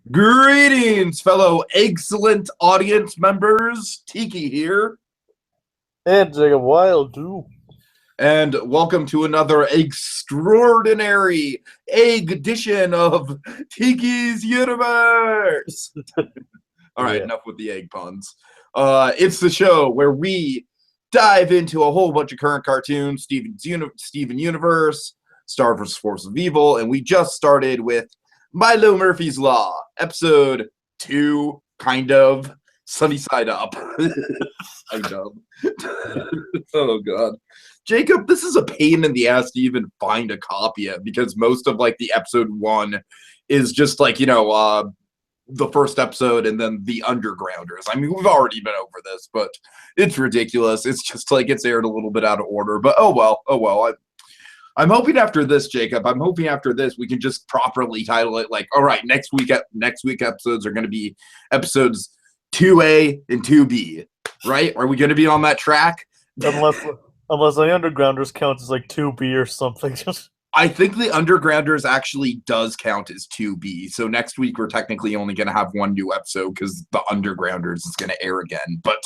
Greetings, fellow excellent audience members. Tiki here. And Jacob Wile, too. And welcome to another extraordinary egg edition of Tiki's Universe. All right, Enough with the egg puns. It's the show where we dive into a whole bunch of current cartoons, Steven Universe, Star vs. Force of Evil, and we just started with Milo Murphy's Law, episode 2, kind of, Sunny Side Up. Kind of. Oh, God. Jacob, this is a pain in the ass to even find a copy of, because most of, the episode 1 is just, the first episode and then the Undergrounders. I mean, we've already been over this, but it's ridiculous. It's just, it's aired a little bit out of order, but oh well. I'm hoping after this, Jacob, we can just properly title it all right, next week episodes are going to be episodes 2A and 2B, right? Are we going to be on that track? Unless the Undergrounders counts as 2B or something. I think the Undergrounders actually does count as 2B. So next week we're technically only going to have one new episode because the Undergrounders is going to air again. But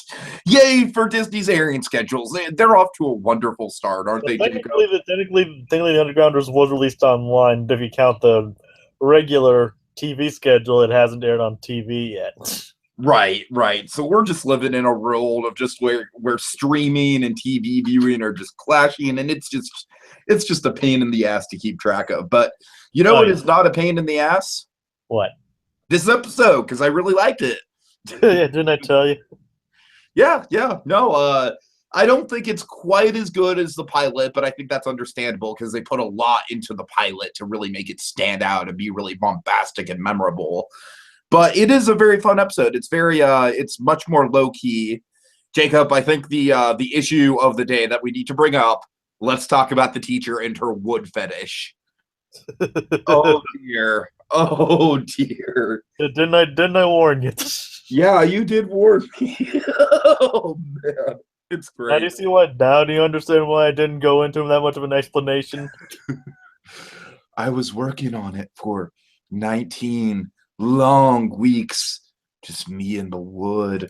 yay for Disney's airing schedules. They're off to a wonderful start, aren't they, Jacob? Technically, the Undergrounders was released online. If you count the regular TV schedule, it hasn't aired on TV yet. Right. So we're just living in a world of just where streaming and TV viewing are just clashing, and it's just a pain in the ass to keep track of. But you know what is not a pain in the ass? What? This episode, because I really liked it. Yeah, didn't I tell you? Yeah. No, I don't think it's quite as good as the pilot, but I think that's understandable because they put a lot into the pilot to really make it stand out and be really bombastic and memorable. But it is a very fun episode. It's it's much more low key. Jacob, I think the issue of the day that we need to bring up. Let's talk about the teacher and her wood fetish. Oh dear. Didn't I warn you? Yeah, you did warn me. Oh man, it's great. Now do you see what? Now do you understand why I didn't go into that much of an explanation? I was working on it for 19 long weeks, just me in the wood.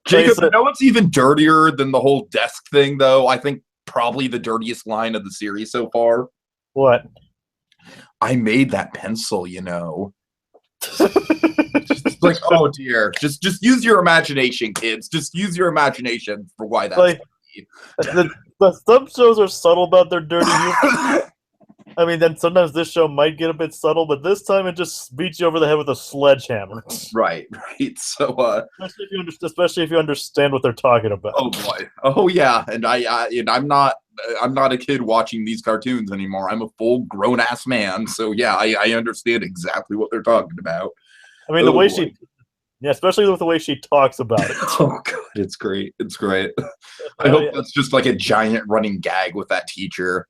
Jacob, you know what's even dirtier than the whole desk thing, though? I think probably the dirtiest line of the series so far. What? I made that pencil, you know. Just oh dear. Just use your imagination, kids. Just use your imagination for why that's some shows are subtle about their dirty humor. I mean, then sometimes this show might get a bit subtle, but this time it just beats you over the head with a sledgehammer. Right. So, especially if you understand what they're talking about. Oh boy. Oh yeah. And I'm not a kid watching these cartoons anymore. I'm a full grown ass man. So yeah, I understand exactly what they're talking about. I mean, especially with the way she talks about it. Oh god, it's great. I hope that's just a giant running gag with that teacher.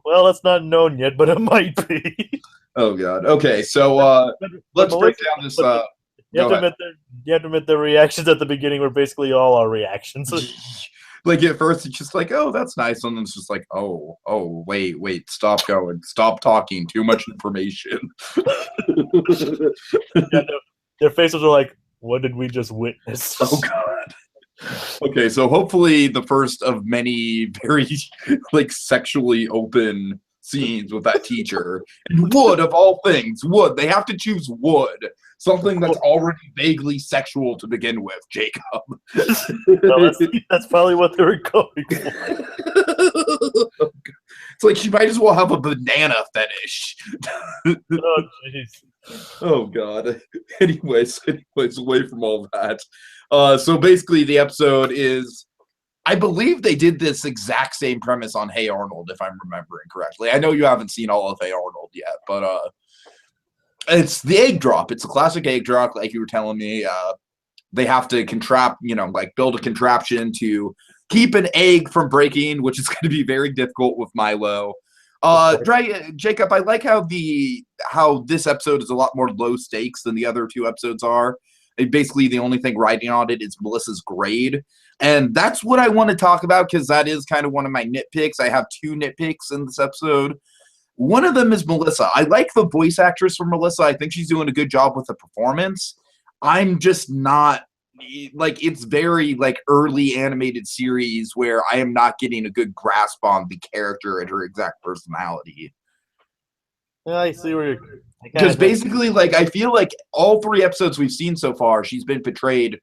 Well, that's not known yet, but it might be. Oh god. Okay, so let's break down this. You have to admit the reactions at the beginning were basically all our reactions. At first it's just oh, that's nice, and then it's just oh, wait, stop going, stop talking, too much information. Their faces are what did we just witness? Oh god. Okay, so hopefully the first of many very sexually open scenes with that teacher. And wood, of all things, wood. They have to choose wood. Something that's already vaguely sexual to begin with, Jacob. No, that's probably what they were going for. It's she might as well have a banana fetish. Oh, jeez. Oh, God. Anyways, away from all that. So basically the episode is, I believe they did this exact same premise on Hey Arnold, if I'm remembering correctly. I know you haven't seen all of Hey Arnold yet, but it's the egg drop. It's a classic egg drop, like you were telling me. They have to build a contraption to keep an egg from breaking, which is going to be very difficult with Milo. Jacob, I like how this episode is a lot more low stakes than the other two episodes are. Basically, the only thing riding on it is Melissa's grade. And that's what I want to talk about, because that is kind of one of my nitpicks. I have two nitpicks in this episode. One of them is Melissa. I like the voice actress for Melissa. I think she's doing a good job with the performance. I'm just not like it's very like early animated series where I am not getting a good grasp on the character and her exact personality. Yeah, I see where you're. Because basically, like I feel like all 3 episodes we've seen so far, she's been portrayed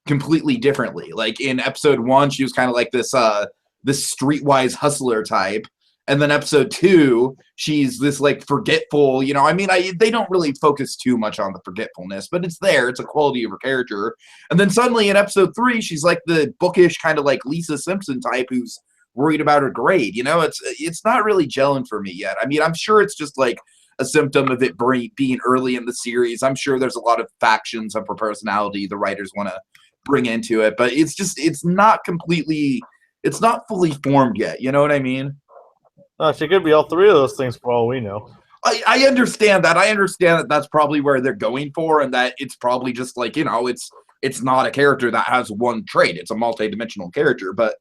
completely differently. Like in episode 1, she was kind of like this streetwise hustler type. And then episode 2, she's this like forgetful, you know, I mean, they don't really focus too much on the forgetfulness, but it's there. It's a quality of her character. And then suddenly in episode 3, she's like the bookish kind of like Lisa Simpson type who's worried about her grade. You know, it's not really gelling for me yet. I mean, I'm sure it's just like a symptom of it being early in the series. I'm sure there's a lot of factions of her personality the writers want to bring into it, but it's not fully formed yet. You know what I mean? She could be all 3 of those things for all we know. I understand that. I understand that that's probably where they're going for, and that it's probably just like, you know, it's not a character that has one trait. It's a multi-dimensional character, but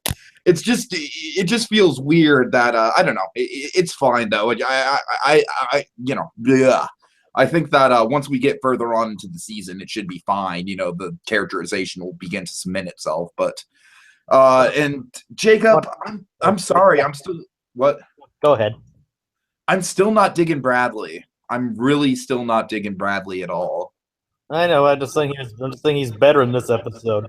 it just feels weird that I don't know. It's fine though. I you know, yeah. I think that once we get further on into the season, it should be fine. You know, the characterization will begin to cement itself. But and Jacob, I'm sorry. I'm still what? Go ahead. I'm still not digging Bradley. I'm really still not digging Bradley at all. I know. I'm just saying he's better in this episode.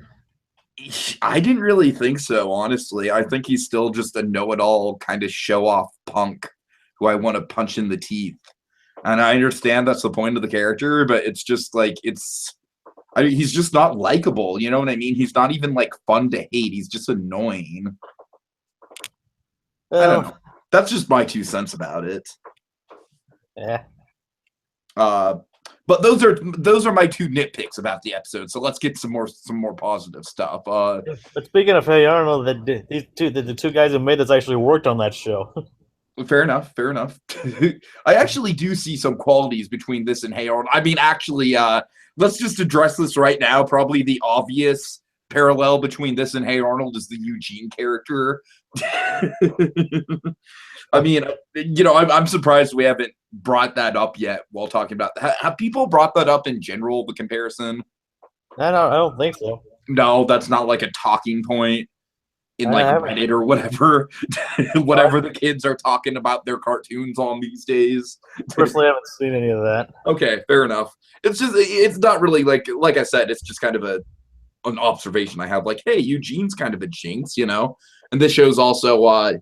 I didn't really think so, honestly. I think he's still just a know-it-all kind of show-off punk who I want to punch in the teeth. And I understand that's the point of the character, but it's just like he's just not likable. You know what I mean? He's not even like fun to hate. He's just annoying. I don't know. That's just my 2 cents about it. Yeah. But those are my 2 nitpicks about the episode. So let's get some more positive stuff. But speaking of Hey Arnold, the 2 guys who made this actually worked on that show. Fair enough. I actually do see some qualities between this and Hey Arnold. I mean, actually, let's just address this right now. Probably the obvious parallel between this and Hey Arnold is the Eugene character. I mean, you know, I'm surprised we haven't brought that up yet while talking about that. Have people brought that up in general, the comparison? I don't think so. No, that's not like a talking point in like Reddit or whatever. Whatever the kids are talking about their cartoons on these days. Personally, I haven't seen any of that. Okay, fair enough. It's not really like I said, it's just kind of an observation I have. Like, hey, Eugene's kind of a jinx, you know? And this show's also I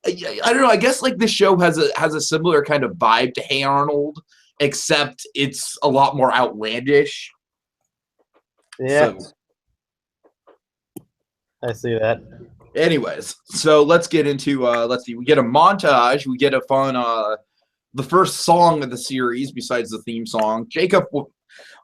don't know. I guess like this show has a similar kind of vibe to Hey Arnold, except it's a lot more outlandish. Yeah, so, I see that. Anyways, so let's get into let's see. We get a montage. We get a fun the first song of the series besides the theme song. Jacob,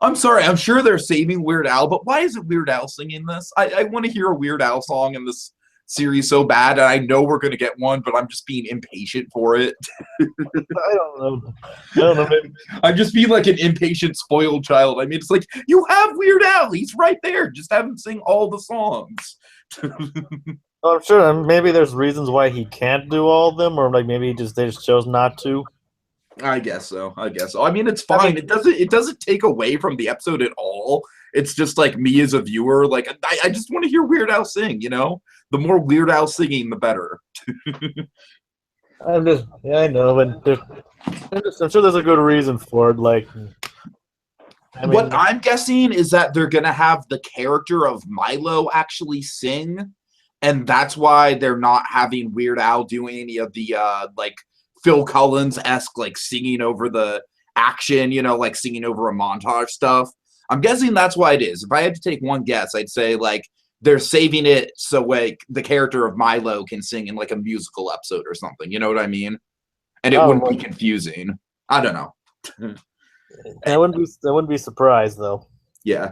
I'm sorry. I'm sure they're saving Weird Al, but why is it Weird Al singing this? I want to hear a Weird Al song in this series so bad, and I know we're going to get one, but I'm just being impatient for it. I don't know. Maybe. I'm just being like an impatient, spoiled child. I mean, it's like, you have Weird Al. He's right there. Just have him sing all the songs. I'm sure maybe there's reasons why he can't do all of them, or like maybe they just chose not to. I guess so. I mean, it's fine. It doesn't take away from the episode at all. It's just like me as a viewer, like I just want to hear Weird Al sing, you know? The more Weird Al singing, the better. I know, but I'm sure there's a good reason for it. Like, I mean, what I'm guessing is that they're gonna have the character of Milo actually sing, and that's why they're not having Weird Al doing any of the like Phil Collins-esque like singing over the action, you know, like singing over a montage stuff. I'm guessing that's why it is. If I had to take one guess, I'd say like they're saving it so like the character of Milo can sing in like a musical episode or something. You know what I mean? And it wouldn't be confusing. I don't know. I wouldn't be surprised though. Yeah.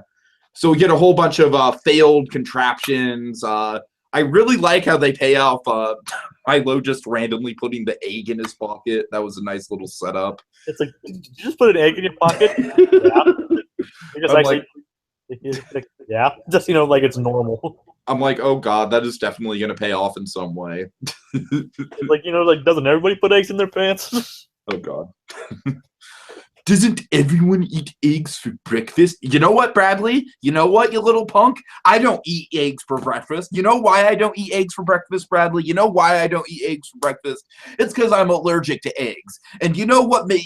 So we get a whole bunch of failed contraptions. I really like how they pay off Milo just randomly putting the egg in his pocket. That was a nice little setup. It's like, did you just put an egg in your pocket? Yeah. Yeah, just like it's normal. I'm like, oh god, that is definitely gonna pay off in some way. Doesn't everybody put eggs in their pants? Oh god. Doesn't everyone eat eggs for breakfast? You know what, Bradley? You know what, you little punk? I don't eat eggs for breakfast. You know why I don't eat eggs for breakfast, Bradley? You know why I don't eat eggs for breakfast? It's because I'm allergic to eggs. And you know what me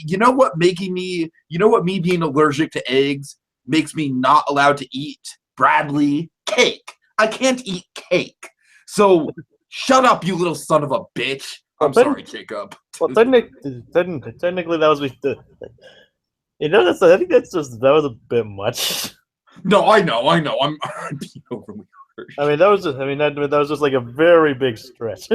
being allergic to eggs makes me not allowed to eat, Bradley? Cake. I can't eat cake. So shut up, you little son of a bitch. I'm sorry, Jacob. Well, technically, that was I think that was a bit much. No, I know. I'm being overly harsh. I mean, that was just like a very big stretch.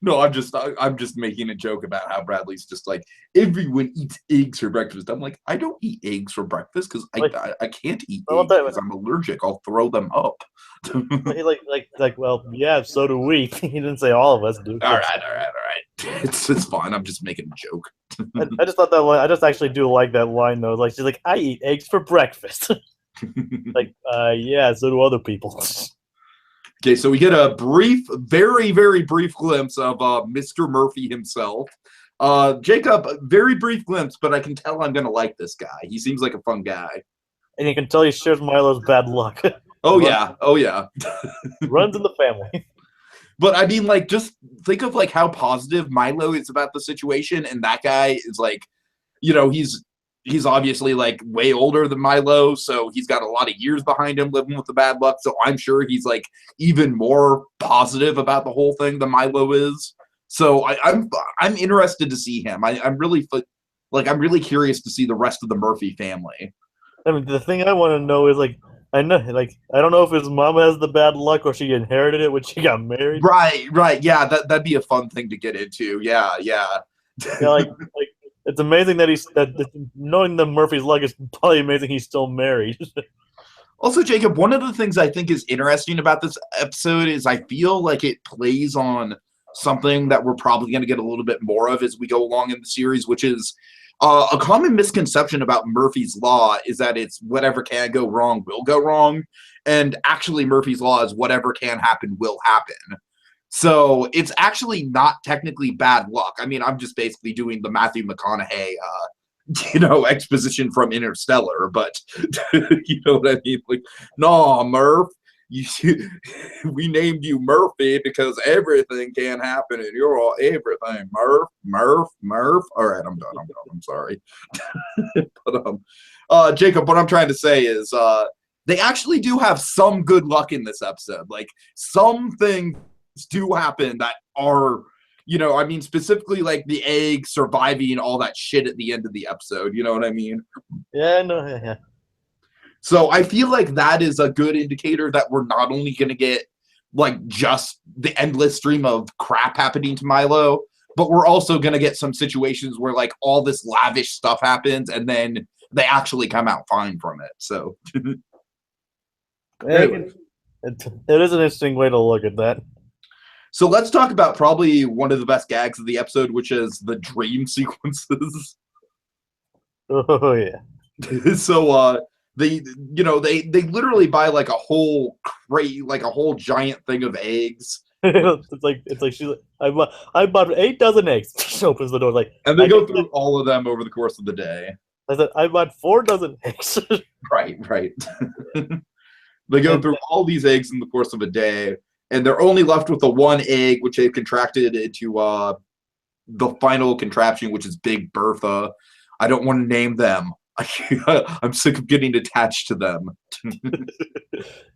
No, I'm just making a joke about how Bradley's just like, everyone eats eggs for breakfast. I'm like, I don't eat eggs for breakfast because I can't eat eggs because I'm allergic. I'll throw them up. Well, yeah, so do we. He didn't say all of us do. All right. It's fine. I'm just making a joke. I just thought that line. I just actually do like that line though. Like she's like, I eat eggs for breakfast. Yeah, so do other people. Okay, so we get a brief, very, very brief glimpse of Mr. Murphy himself. Jacob, very brief glimpse, but I can tell I'm gonna like this guy. He seems like a fun guy. And you can tell he shares Milo's bad luck. Oh yeah. Runs in the family. But I mean, like, just think of like how positive Milo is about the situation, and that guy is like, he's obviously like way older than Milo, so he's got a lot of years behind him living with the bad luck. So I'm sure he's like even more positive about the whole thing than Milo is. So I'm interested to see him. I'm really curious to see the rest of the Murphy family. I mean, the thing I want to know is I don't know if his mom has the bad luck or she inherited it when she got married. Right. Yeah, that'd be a fun thing to get into. Yeah. Yeah, it's amazing that knowing the Murphy's luck is probably amazing he's still married. Also, Jacob, one of the things I think is interesting about this episode is I feel like it plays on something that we're probably going to get a little bit more of as we go along in the series, which is a common misconception about Murphy's Law is that it's whatever can go wrong will go wrong. And actually, Murphy's Law is whatever can happen will happen. So it's actually not technically bad luck. I mean, I'm just basically doing the Matthew McConaughey, exposition from Interstellar, but you know what I mean? Like, nah, Murph, we named you Murphy because everything can happen and you're all everything. Murph. All right, I'm done. I'm sorry. But Jacob, what I'm trying to say is they actually do have some good luck in this episode. Like, some things do happen that are, specifically like the egg surviving all that shit at the end of the episode. You know what I mean? Yeah, no, yeah. So I feel like that is a good indicator that we're not only going to get like just the endless stream of crap happening to Milo, but we're also going to get some situations where like all this lavish stuff happens and then they actually come out fine from it. So anyway. It is an interesting way to look at that. So let's talk about probably one of the best gags of the episode, which is the dream sequences. Oh yeah. So they literally buy like a whole crate, like a whole giant thing of eggs. it's like she's like, I bought 8 dozen eggs. She opens the door like, and they go through all of them over the course of the day. I said I bought 4 dozen eggs. Right. They go through all these eggs in the course of a day, and they're only left with the one egg, which they've contracted into the final contraption, which is Big Bertha. I don't want to name them. I'm sick of getting attached to them.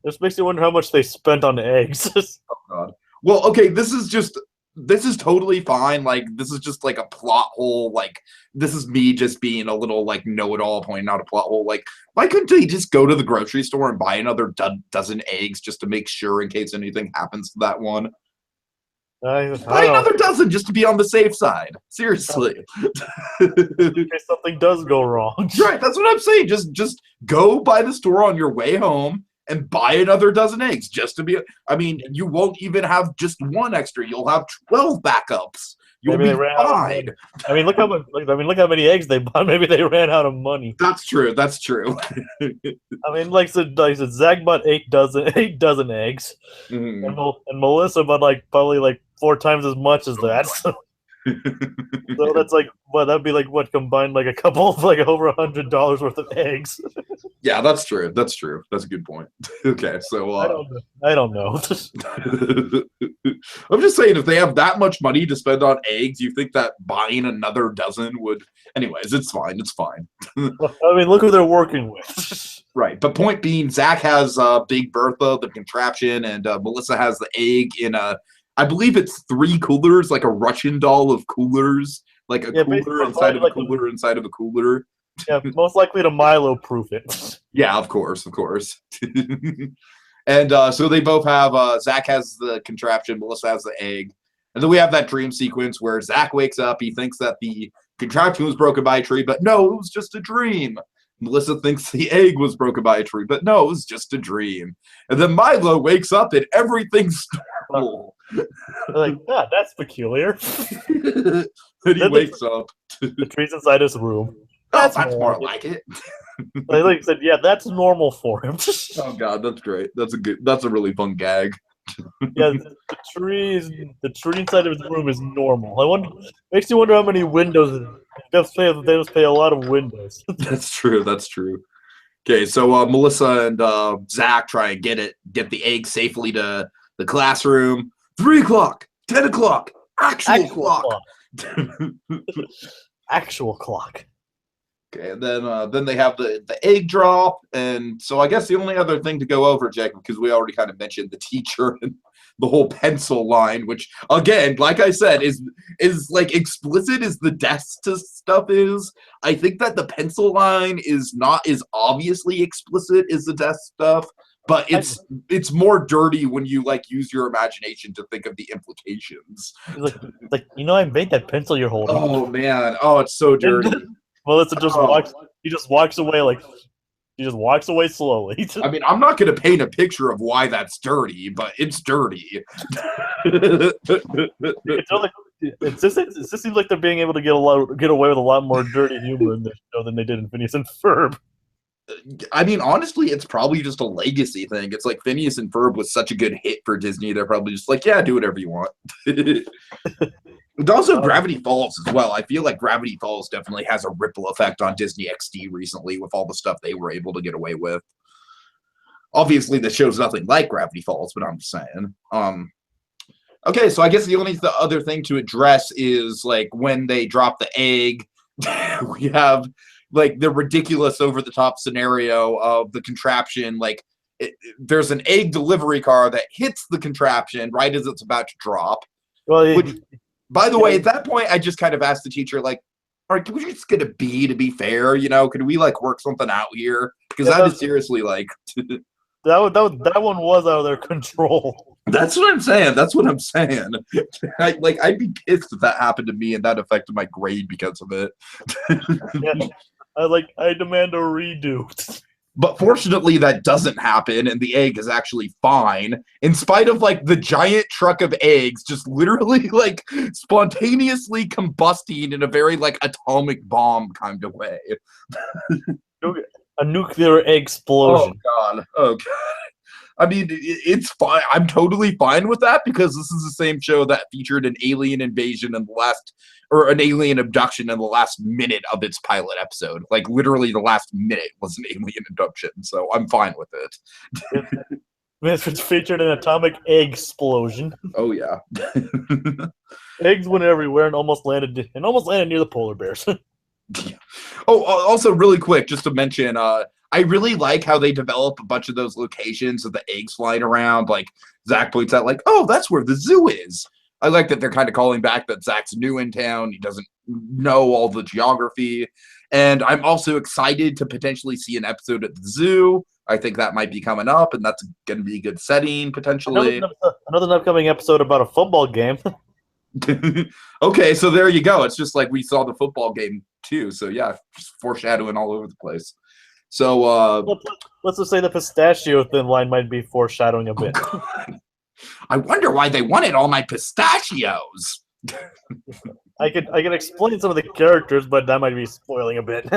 This makes you wonder how much they spent on eggs. Oh God. Well, okay, this is totally fine. Like, this is just like a plot hole. Like, this is me just being a little like know-it-all pointing out a plot hole. Like, why couldn't they just go to the grocery store and buy another dozen eggs just to make sure in case anything happens to that one? Buy another dozen just to be on the safe side. Seriously. In case something does go wrong. Right, that's what I'm saying. Just go by the store on your way home and buy another dozen eggs just to be. I mean, you won't even have just one extra. You'll have 12 backups You'll Maybe be they ran out of fine. money. I mean, look how many eggs they bought. Maybe they ran out of money. That's true. That's true. I mean, like I said, Zach bought 8 dozen eggs, Mhm. and Melissa bought probably 4 times as much as that. So that's that'd be combined a couple of over $100 worth of eggs. Yeah, that's true. That's true. That's a good point. Okay, so I don't know. I'm just saying, if they have that much money to spend on eggs, you think that buying another dozen would? Anyways, it's fine. It's fine. I mean, look who they're working with. Right. But point being, Zach has Big Bertha, the contraption, and Melissa has the egg in I believe it's 3 coolers, like a Russian doll of coolers, like a cooler inside of a cooler inside of a cooler. Yeah, most likely to Milo proof it. Yeah, of course. And so they both have, Zach has the contraption, Melissa has the egg. And then we have that dream sequence where Zach wakes up, he thinks that the contraption was broken by a tree, but no, it was just a dream. Melissa thinks the egg was broken by a tree, but no, it was just a dream. And then Milo wakes up and everything's normal. That's peculiar. Then he wakes up. The tree's inside his room. That's more like it. Like I said, yeah, that's normal for him. Oh god, that's great. That's a really fun gag. Yeah, the tree inside of his room is normal. Makes you wonder how many windows. They must pay a lot of windows. That's true. Okay, so Melissa and Zach try and get the egg safely to the classroom. 3 o'clock, 10 o'clock, actual clock. Actual clock. Okay, and then they have the egg drop, and so I guess the only other thing to go over, Jacob, because we already kind of mentioned the teacher and the whole pencil line, which again, like I said, is like explicit as the desk stuff is. I think that the pencil line is not as obviously explicit as the desk stuff, but it's more dirty when you use your imagination to think of the implications. I made that pencil you're holding. Oh man, it's so dirty. Melissa just walks. He just walks away he just walks away slowly. I mean, I'm not going to paint a picture of why that's dirty, but it's dirty. It just seems like they're being able to get away with a lot more dirty humor in this show than they did in Phineas and Ferb. I mean, honestly, it's probably just a legacy thing. It's like Phineas and Ferb was such a good hit for Disney. They're probably just like, yeah, do whatever you want. And also Gravity Falls as well. I feel like Gravity Falls definitely has a ripple effect on Disney XD recently with all the stuff they were able to get away with. Obviously, the show's nothing like Gravity Falls, but I'm just saying. Okay, so I guess the only other thing to address is when they drop the egg, we have the ridiculous over-the-top scenario of the contraption. There's an egg delivery car that hits the contraption right as it's about to drop. Well, by the way, at that point, I just kind of asked the teacher, all right, can we just get a B to be fair? Could we work something out here? Because that is seriously that one was out of their control. That's what I'm saying. I'd be pissed if that happened to me and that affected my grade because of it. Yeah, I demand a redo. But fortunately, that doesn't happen, and the egg is actually fine, in spite of the giant truck of eggs just literally spontaneously combusting in a very atomic bomb kind of way. A nuclear explosion. Oh god. I mean, it's fine. I'm totally fine with that because this is the same show that featured an alien invasion in an alien abduction in the last minute of its pilot episode. Literally the last minute was an alien abduction, so I'm fine with it. It's featured an atomic egg explosion. Oh yeah. Eggs went everywhere and almost landed near the polar bears. Oh, also really quick, just to mention, I really like how they develop a bunch of those locations of the eggs flying around. Zach points out, oh, that's where the zoo is. I like that they're kind of calling back that Zach's new in town. He doesn't know all the geography. And I'm also excited to potentially see an episode at the zoo. I think that might be coming up, and that's going to be a good setting, potentially. Another upcoming episode about a football game. Okay, so there you go. It's just we saw the football game, too. So, yeah, just foreshadowing all over the place. So, let's just say the pistachio thin line might be foreshadowing a bit. I wonder why they wanted all my pistachios. I can explain some of the characters, but that might be spoiling a bit.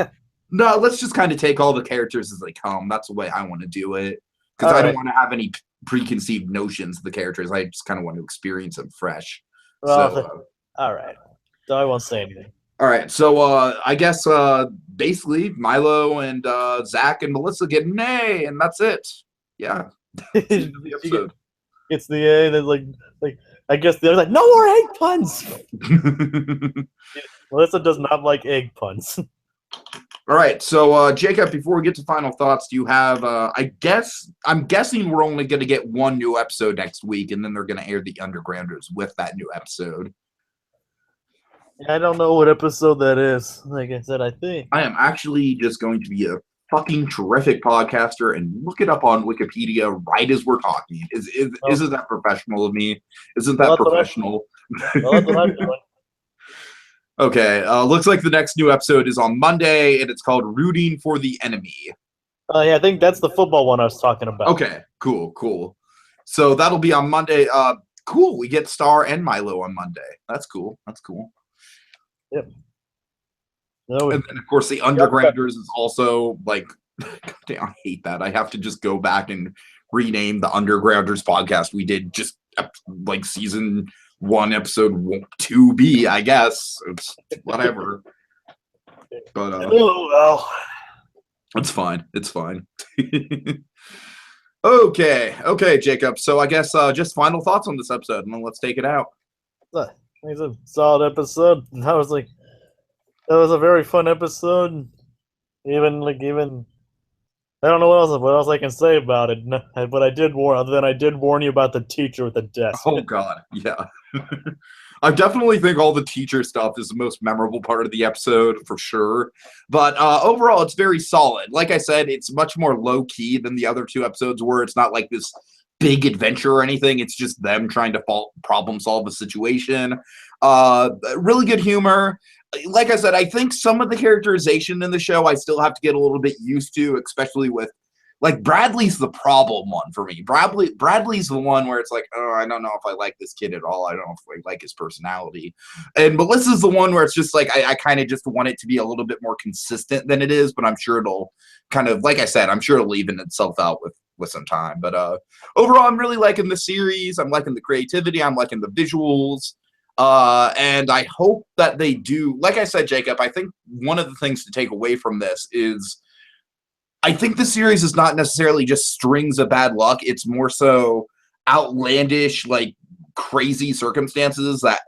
No, let's just kind of take all the characters as they come. That's the way I want to do it. Because I don't want to have any preconceived notions of the characters. I just kind of want to experience them fresh. Well, all right. So I won't say anything. All right. So I guess basically Milo and Zach and Melissa get an A, and that's it. Yeah. That's the end of the episode. It's the A, and then like I guess they're like, no more egg puns. Melissa does not like egg puns. All right, so Jacob, before we get to final thoughts, do you have? I'm guessing we're only going to get one new episode next week, and then they're going to air the Undergrounders with that new episode. I don't know what episode that is. Like I said, I think I am actually just going to be a fucking terrific podcaster and look it up on Wikipedia right as we're talking. Isn't that professional of me? Isn't that professional? That's what I'm doing. Okay, looks like the next new episode is on Monday, and it's called Rooting for the Enemy. Yeah, I think that's the football one I was talking about. Okay, cool. So that'll be on Monday. Cool, we get Star and Milo on Monday. That's cool. Yep. And then, of course, the Undergrounders is also, like, damn, I hate that. I have to just go back and rename the Undergrounders podcast we did just, like, season 1, episode 2B, I guess. It's whatever. But oh well, it's fine. Okay, Jacob. So I guess just final thoughts on this episode, and then let's take it out. It's a solid episode. That was a very fun episode. Even I don't know what else I can say about it. But I did warn you about the teacher with the desk. Oh God, yeah. I definitely think all the teacher stuff is the most memorable part of the episode for sure. But overall, it's very solid. Like I said, it's much more low key than the other 2 episodes where it's not like this big adventure or anything. It's just them trying to problem solve a situation. Really good humor. Like I said, I think some of the characterization in the show I still have to get a little bit used to, especially with, like, Bradley's the problem one for me. Bradley's the one where it's like, oh, I don't know if I like this kid at all. I don't know if I like his personality. And Melissa's the one where it's just like, I kind of just want it to be a little bit more consistent than it is, but I'm sure it'll kind of, like I said, I'm sure it'll even itself out with some time. But overall, I'm really liking the series. I'm liking the creativity. I'm liking the visuals. And I hope that they do, like I said, Jacob, I think one of the things to take away from this is I think the series is not necessarily just strings of bad luck. It's more so outlandish, like crazy circumstances that,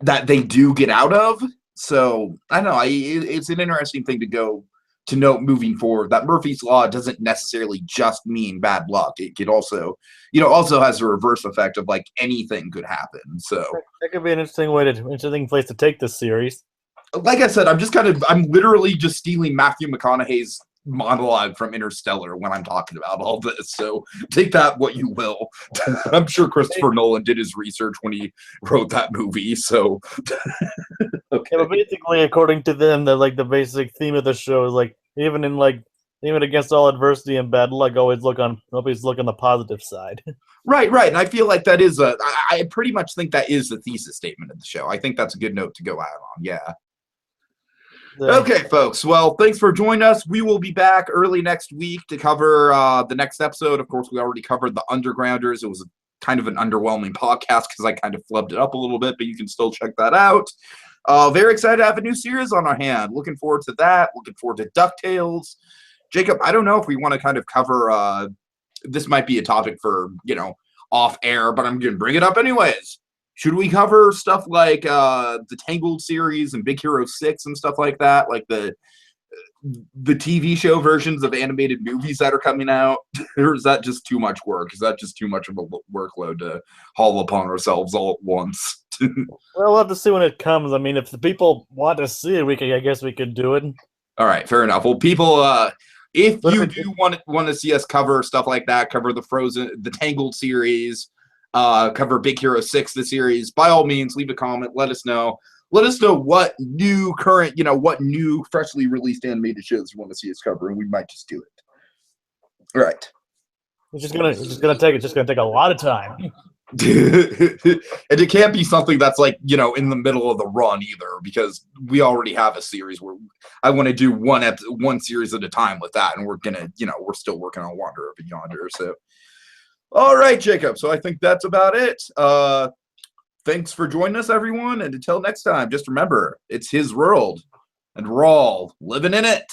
that they do get out of. So I don't know. It's an interesting thing to note moving forward that Murphy's Law doesn't necessarily just mean bad luck. It could also, also has a reverse effect of like anything could happen. So that could be an interesting place to take this series. Like I said, I'm literally just stealing Matthew McConaughey's monologue from Interstellar when I'm talking about all this. So take that what you will. I'm sure Christopher Nolan did his research when he wrote that movie. So okay. Yeah, but basically, according to them, the basic theme of the show is like even against all adversity and bad luck, always look on the positive side. Right. And I feel like that is I pretty much think that is the thesis statement of the show. I think that's a good note to go out on. Yeah. Okay, folks. Well, thanks for joining us. We will be back early next week to cover the next episode. Of course, we already covered the Undergrounders. It was kind of an underwhelming podcast because I kind of flubbed it up a little bit, but you can still check that out. Very excited to have a new series on our hand. Looking forward to that. Looking forward to DuckTales. Jacob, I don't know if we want to kind of cover this might be a topic for, off air, but I'm going to bring it up anyways. Should we cover stuff like the Tangled series and Big Hero 6 and stuff like that? Like the TV show versions of animated movies that are coming out? Or is that just too much work? Is that just too much of a workload to haul upon ourselves all at once? Well, we'll have to see when it comes. I mean, if the people want to see it, I guess we could do it. All right, fair enough. Well, people, if you do want to see us cover stuff like that, cover the Tangled series, cover Big Hero 6, the series, by all means, leave a comment. Let us know. Let us know what new freshly released animated shows you want to see us cover, and we might just do it. All right. It's just gonna take a lot of time. And it can't be something that's like, you know, in the middle of the run either, because we already have a series where I want to do one series at a time with that, and we're gonna, you know, we're still working on Wanderer Beyonder. So, all right, Jacob. So I think that's about it. Thanks for joining us, everyone, and until next time, just remember, it's his world, and we're all living in it.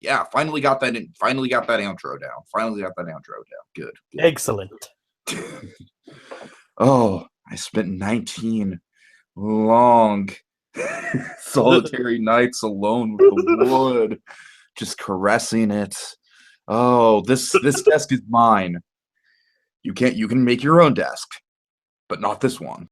Yeah, finally got that outro down. Good. Excellent. Oh, I spent 19 long solitary nights alone with the wood, just caressing it. Oh, this desk is mine. You can make your own desk, but not this one.